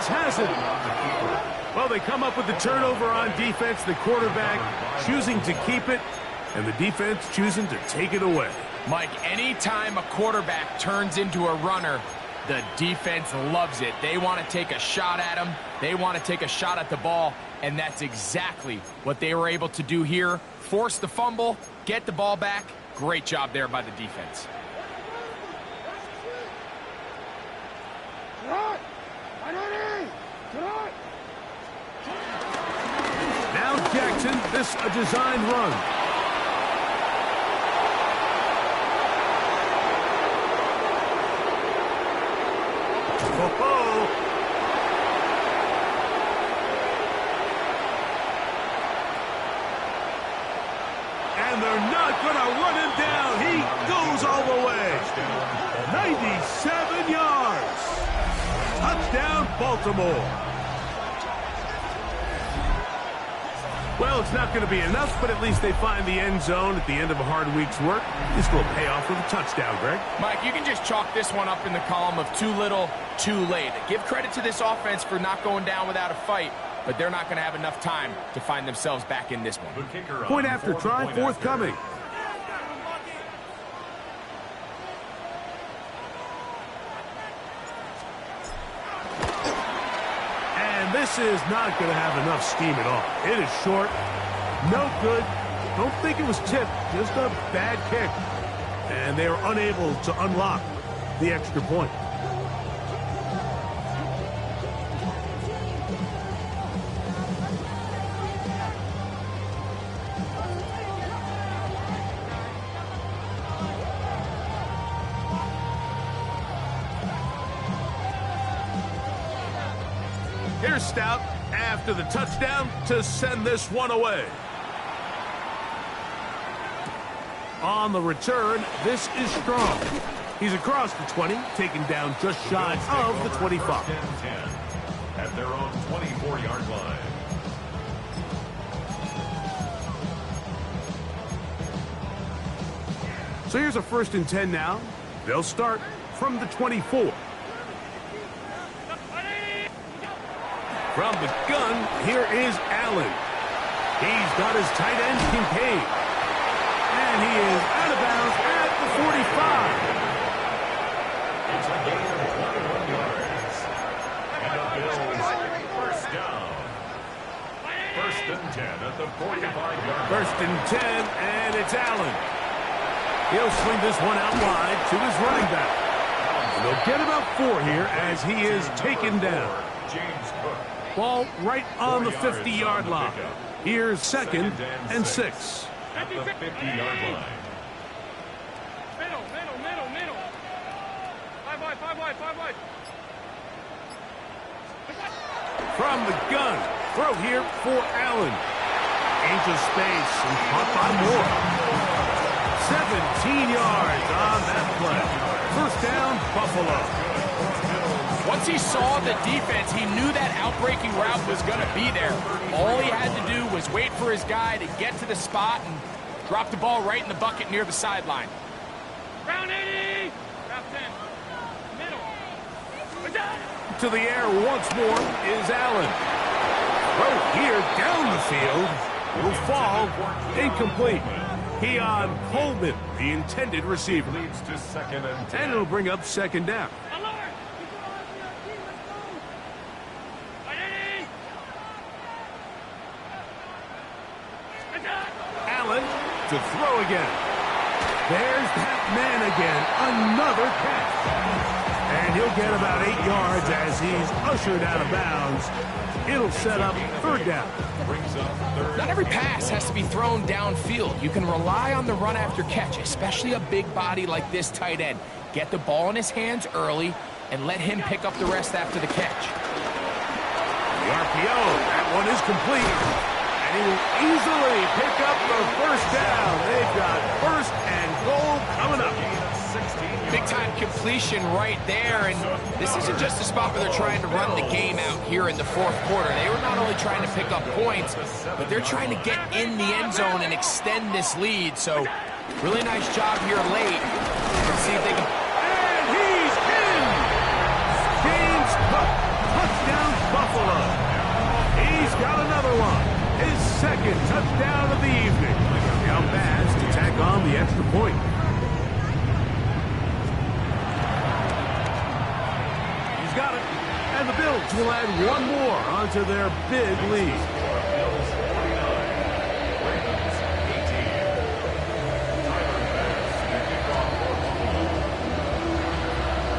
Has it. Well, they come up with the turnover on defense. The quarterback choosing to keep it, and the defense choosing to take it away. Mike, anytime a quarterback turns into a runner, the defense loves it. They want to take a shot at him. They want to take a shot at the ball, and that's exactly what they were able to do here. Force the fumble, get the ball back. Great job there by the defense. Now Jackson, this a designed run. Oh-oh. And they're not going to run him down. He goes all the way. 97 yards. Touchdown, Baltimore. Well, it's not going to be enough, but at least they find the end zone at the end of a hard week's work. This will pay off with a touchdown, Greg. Mike, you can just chalk this one up in the column of too little, too late. Give credit to this offense for not going down without a fight, but they're not going to have enough time to find themselves back in this one. Point after try, forthcoming. This is not going to have enough steam at all. It is short, no good. Don't think it was tipped, just a bad kick. And they are unable to unlock the extra point. Here's Stout after the touchdown to send this one away. On the return, this is Strong. He's across the 20, taken down just shy of the 25. 10 at their own 24-yard line. So here's a 1st and 10 now. They'll start from the 24. From the gun, here is Allen. He's got his tight end contained. And he is out of bounds at the 45. It's a gain of 21 yards. And the Bills first down. 1st and 10 at the 45-yard line. 1st and 10, and it's Allen. He'll swing this one out wide to his running back. And they'll get about 4 here as he is taken down. James Cook. Ball right on the 50-yard line. Here's 2nd and 6. At the 50-yard line. Middle. 5 wide. From the gun, throw here for Allen. Into space and caught by Moore. 17 yards on that play. 1st down, Buffalo. Once he saw the defense, he knew that outbreaking route was going to be there. All he had to do was wait for his guy to get to the spot and drop the ball right in the bucket near the sideline. Round 80. Round 10. Middle. To the air once more is Allen. Throw here down the field. Will fall incomplete. Keon Coleman, the intended receiver. Leads to 2nd and 10. And it'll bring up 2nd down. Allen to throw again. There's that man again. Another catch. And he'll get about 8 yards as he's ushered out of bounds. It'll set up 3rd down. Brings up 3rd. Not every pass has to be thrown downfield. You can rely on the run after catch, especially a big body like this tight end. Get the ball in his hands early and let him pick up the rest after the catch. The RPO, that one is complete. And he will easily pick up the 1st down. They've got 1st and goal coming up. Big-time completion right there, and this isn't just a spot where they're trying to run the game out here in the 4th quarter. They were not only trying to pick up points, but they're trying to get in the end zone and extend this lead. So, really nice job here late. Let's see if they can... And he's in! James Cook, touchdown Buffalo. He's got another one. His 2nd touchdown of the evening. Now Bass to tack on the extra point. Got it. And the Bills will add 1 more onto their big lead. Bills 49, Ravens 18.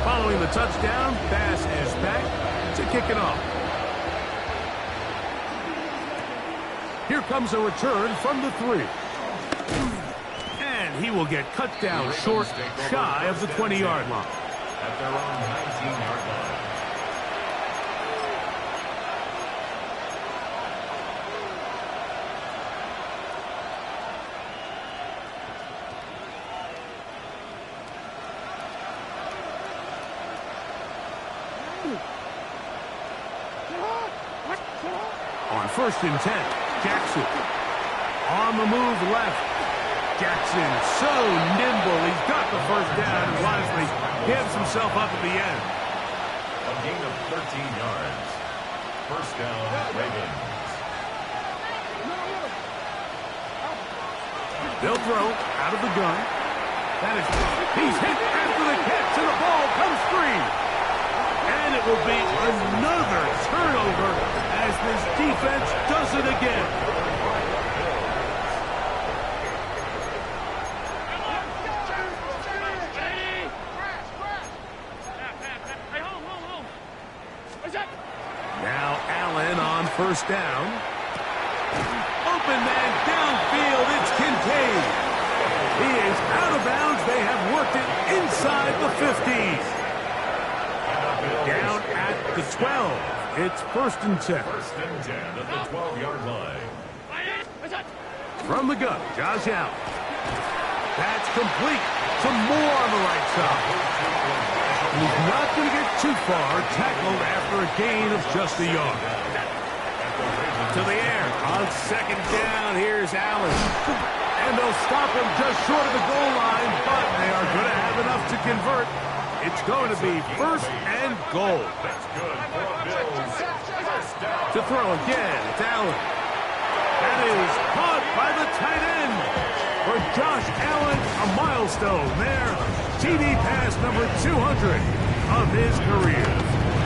Following the touchdown, Bass is back to kick it off. Here comes a return from the 3. And he will get cut down short, shy of the 20-yard line. At their own 19-yard line. On 1st and 10, Jackson. On the move left. Jackson so nimble. He's got the 1st down and wisely gives himself up at the end. A gain of 13 yards. 1st down, Ravens. They'll throw out of the gun. That is, he's hit after the catch, and the ball comes free. And it will be another turnover as this defense does it again. Now Allen on 1st down. Open man downfield, it's contained. He is out of bounds. They have worked it inside the 50s. Down at the 12. It's 1st and 10. 1st and 10 at the 12-yard line. From the gun, Josh Allen. That's complete some more on the right side. He's not going to get too far, tackled after a gain of just a yard. To the air on second down. Here's Allen. And they'll stop him just short of the goal line, but they are going to have enough to convert. It's going to be first and goal. To throw again, it's Allen. That is caught by the tight end. For Josh Allen, a milestone there. TD pass number 200 of his career.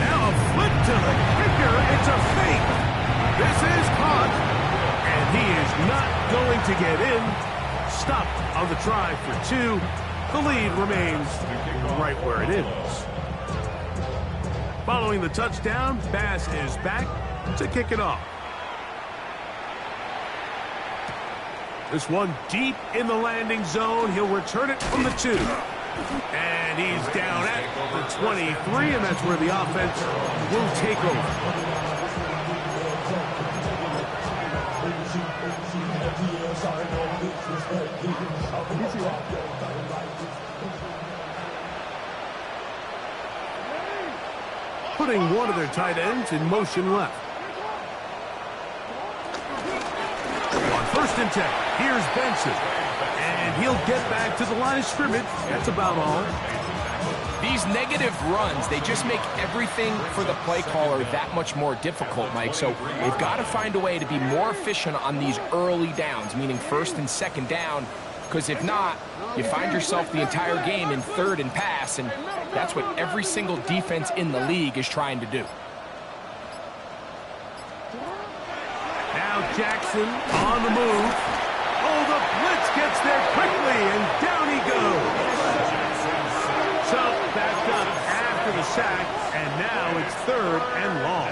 Now a flip to the kicker. It's a fake. This is caught. And he is not going to get in. Stopped on the try for 2. The lead remains right where it is. Following the touchdown, Bass is back to kick it off. This one deep in the landing zone. He'll return it from the 2. And he's down at the 23, and that's where the offense will take over. Putting one of their tight ends in motion left. On first and 10, here's Benson. And he'll get back to the line of scrimmage. That's about all. These negative runs, they just make everything for the play caller that much more difficult, Mike. So they've got to find a way to be more efficient on these early downs, meaning first and second down, because if not, you find yourself the entire game in third and pass, and that's what every single defense in the league is trying to do. Now Jackson on the move. Oh, the blitz gets there quickly, and down he goes. So backed up after the sack, and now it's third and long.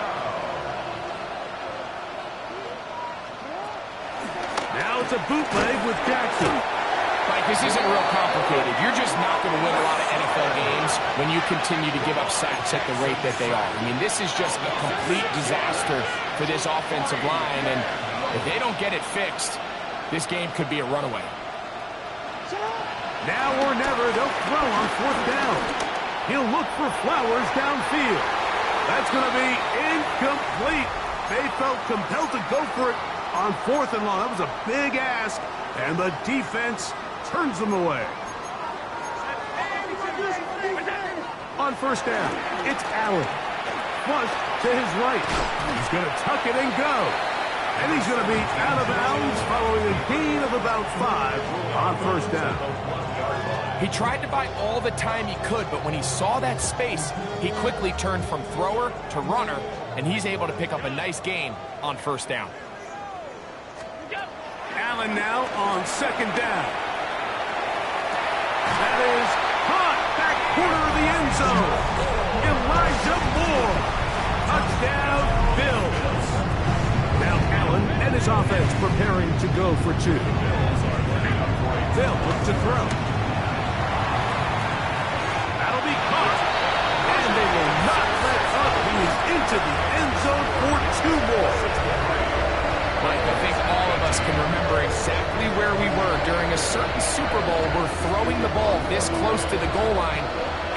Now it's a bootleg with Jackson. Mike, this isn't real complicated. You're just not going to win a lot of NFL games when you continue to give up sacks at the rate that they are. I mean, this is just a complete disaster for this offensive line, and if they don't get it fixed, this game could be a runaway. Now or never, they'll throw on fourth down. He'll look for Flowers downfield. That's going to be incomplete. They felt compelled to go for it on fourth and long. That was a big ask, and the defense turns them away. On first down, it's Allen. Flush to his right. He's going to tuck it and go. And he's going to be out of bounds following a gain of about 5 on first down. He tried to buy all the time he could, but when he saw that space, he quickly turned from thrower to runner, and he's able to pick up a nice gain on first down. Allen now on second down. That is caught back corner of the end zone. Elijah Moore. Touchdown, Bills. Now Allen and his offense preparing to go for 2. They'll look to throw. That'll be caught. And they will not let up. He is into the end zone for 2 more. Mike, I think all of us can remember exactly where we were during a certain Super Bowl where throwing the ball this close to the goal line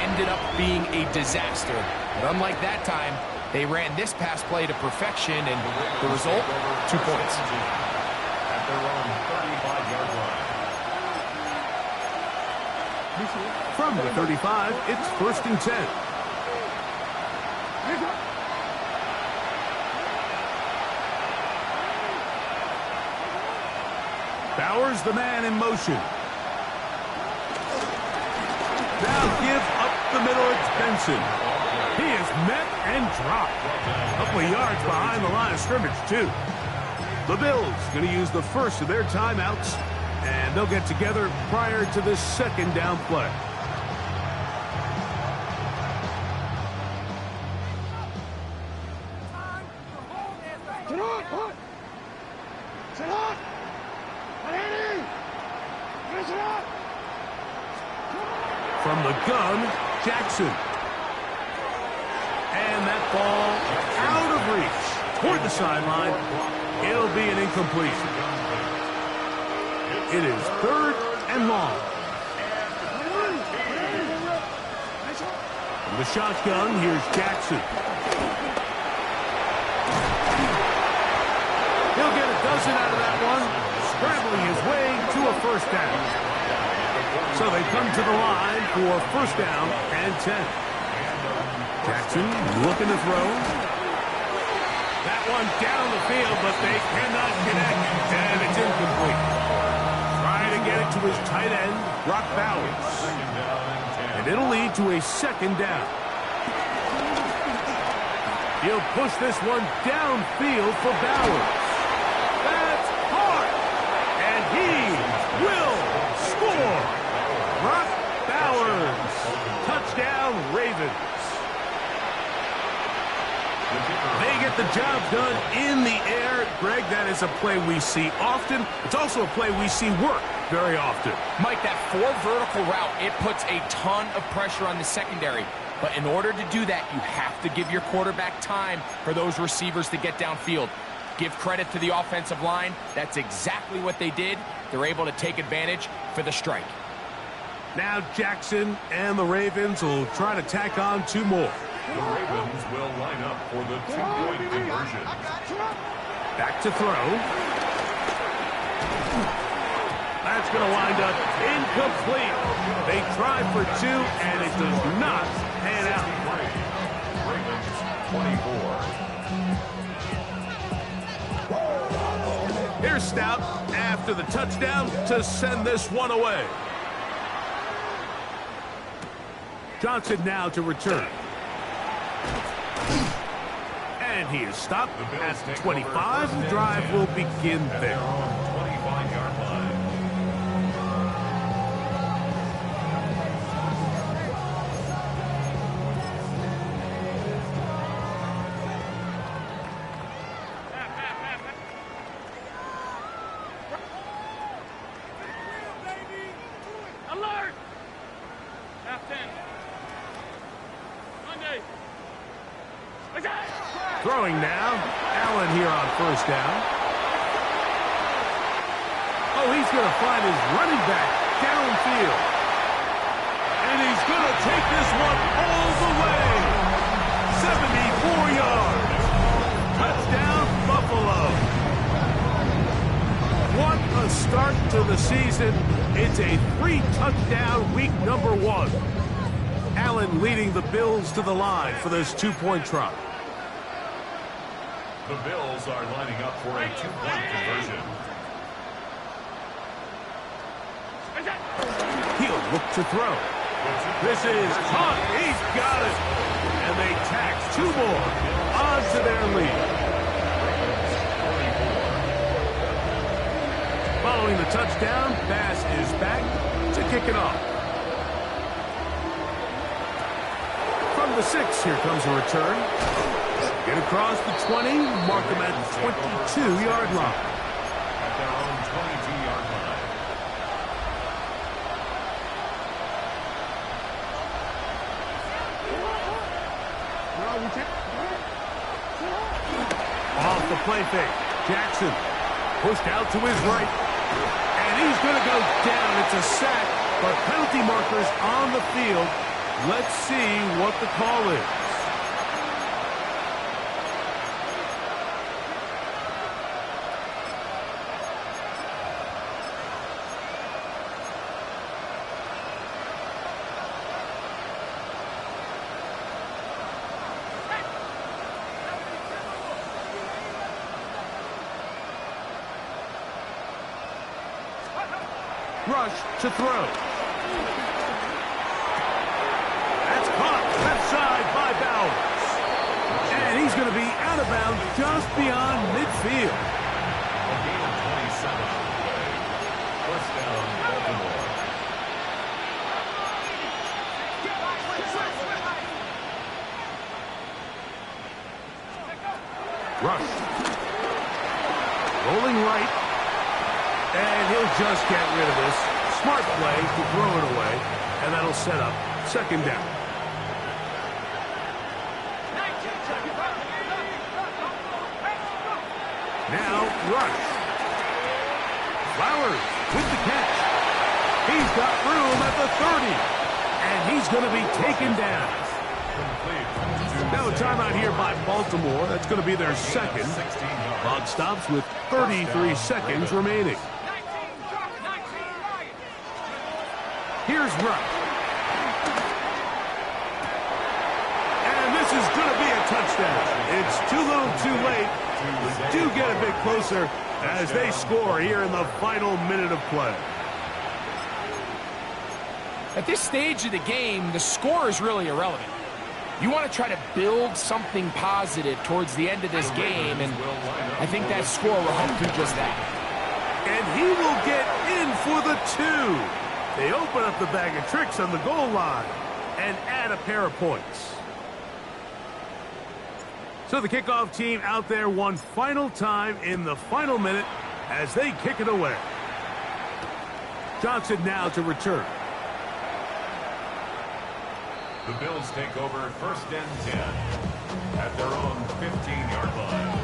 ended up being a disaster. But unlike that time, they ran this pass play to perfection, and the result, 2 points. At their own 35-yard line. From the 35, it's first and 10. Bowers, the man in motion. Now give up the middle, it's Benson. He is met and dropped. A couple of yards behind the line of scrimmage, too. The Bills going to use the first of their timeouts, and they'll get together prior to this second down play. From the gun, Jackson. And that ball out of reach toward the sideline. It'll be an incompletion. It is third and long. The shotgun, here's Jackson. He'll get a dozen out of that one, scrambling his way to a first down. So they come to the line for first down and 10. Jackson looking to throw. That one down the field, but they cannot connect, and it's incomplete. Trying to get it to his tight end, Brock Bowers. And it'll lead to a second down. He'll push this one downfield for Bowers. That's hard. And he will score. Brock Bowers. Touchdown, Ravens. They get the job done in the air. Greg, that is a play we see often. It's also a play we see work very often. Mike, that 4 vertical route, it puts a ton of pressure on the secondary. But in order to do that, you have to give your quarterback time for those receivers to get downfield. Give credit to the offensive line. That's exactly what they did. They're able to take advantage for the strike. Now Jackson and the Ravens will try to tack on 2 more. The Ravens will line up for the 2-point conversion. Back to throw. That's going to wind up incomplete. They try for 2, and it does not pan out. Ravens 24. Here's Stout after the touchdown to send this one away. Johnson now to return. And he is stopped at the 25. The drive will begin there. 25-yard line. Alert! Half 10. Monday. Throwing now. Allen here on first down. Oh, he's going to find his running back downfield. And he's going to take this one all the way. 74 yards. Touchdown, Buffalo. What a start to the season. It's a 3-touchdown week number 1. Allen leading the Bills to the line for this 2-point try. The Bills are lining up for a 2-point conversion. He'll look to throw. This is caught. He's got it. And they tax 2 more onto their lead. Following the touchdown, Bass is back to kick it off. From the 6, here comes a return. Get across the 20, mark them at the 22-yard line. At their own 22-yard line. Off the play fake. Jackson pushed out to his right. And he's going to go down. It's a sack, but penalty markers on the field. Let's see what the call is. Rush to throw. That's caught left side by Bowers. And he's going to be out of bounds just beyond midfield. A gain of 27 on the play. First down, Baltimore. Rush. Rolling right. And he'll just get rid of this. Smart play to throw it away. And that'll set up second down. Now, Rush. Flowers with the catch. He's got room at the 30. And he's going to be taken down. Now a timeout here by Baltimore. That's going to be their second. Clock stops with 33 seconds remaining. Here's Rush. And this is going to be a touchdown. It's too little too late. We do get a bit closer as they score here in the final minute of play. At this stage of the game, the score is really irrelevant. You want to try to build something positive towards the end of this game, and I think that score will help do just that. And he will get in for the 2. They open up the bag of tricks on the goal line and add a pair of points. So the kickoff team out there one final time in the final minute as they kick it away. Johnson now to return. The Bills take over 1st and 10 at their own 15-yard line.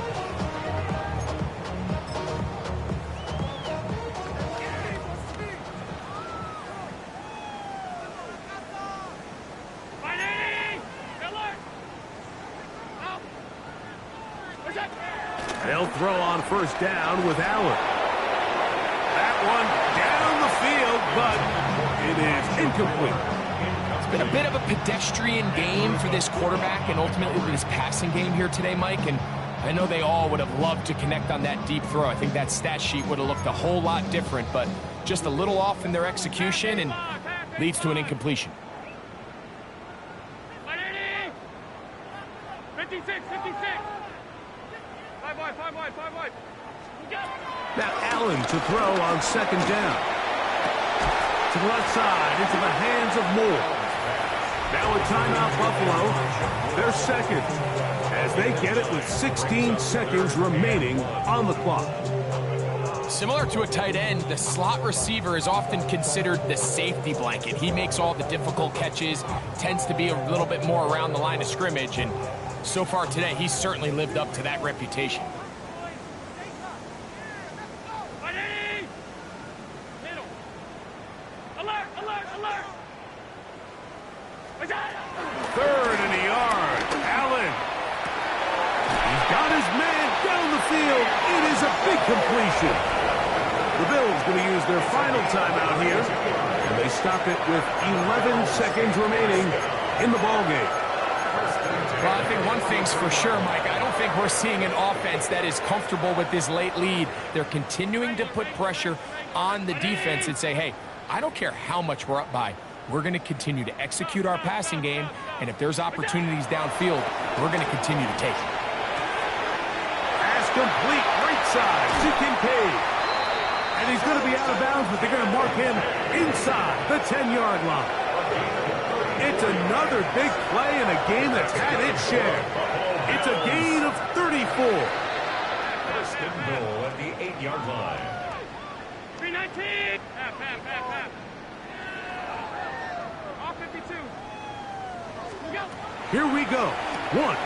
They'll throw on 1st down with Allen. That one down the field, but it is incomplete. Been a bit of a pedestrian game for this quarterback and ultimately this passing game here today, Mike, and I know they all would have loved to connect on that deep throw. I think that stat sheet would have looked a whole lot different, but just a little off in their execution and leads to an incompletion. 56, 56. 5 wide, 5 wide, 5 wide. Now Allen to throw on 2nd down. To the left side, into the hands of Moore. Now a timeout Buffalo, their second, as they get it with 16 seconds remaining on the clock. Similar to a tight end, the slot receiver is often considered the safety blanket. He makes all the difficult catches, tends to be a little bit more around the line of scrimmage, and so far today, he's certainly lived up to that reputation. Third and a yard. Allen. He's got his man down the field. It is a big completion. The Bills going to use their final timeout here, and they stop it with 11 seconds remaining in the ballgame. Well, I think one thing's for sure, Mike. I don't think we're seeing an offense that is comfortable with this late lead. They're continuing to put pressure on the defense and say, hey, I don't care how much we're up by. We're going to continue to execute our passing game, and if there's opportunities downfield, we're going to continue to take it. Pass complete, right side to Kincaid. And he's going to be out of bounds, but they're going to mark him inside the 10-yard line. It's another big play in a game that's had its share. It's a gain of 34. 1st and goal at the 8-yard line. 319. Half. All 52. Go. Here we go. 1.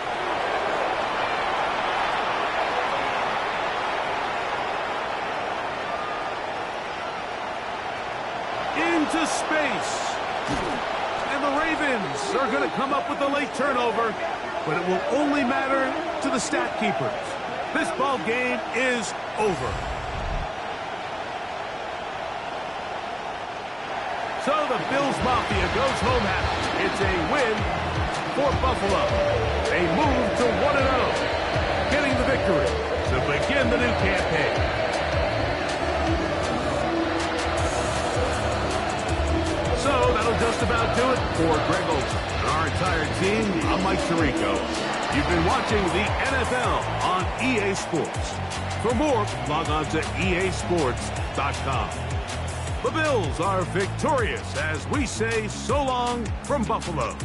Into space. And the Ravens are going to come up with a late turnover, but it will only matter to the stat keepers. This ball game is over. So the Bills Mafia goes home happy. It's a win for Buffalo. They move to 1-0, getting the victory to begin the new campaign. So that'll just about do it for Greg Olson and our entire team. I'm Mike Tirico. You've been watching the NFL on EA Sports. For more, log on to easports.com. The Bills are victorious as we say so long from Buffalo.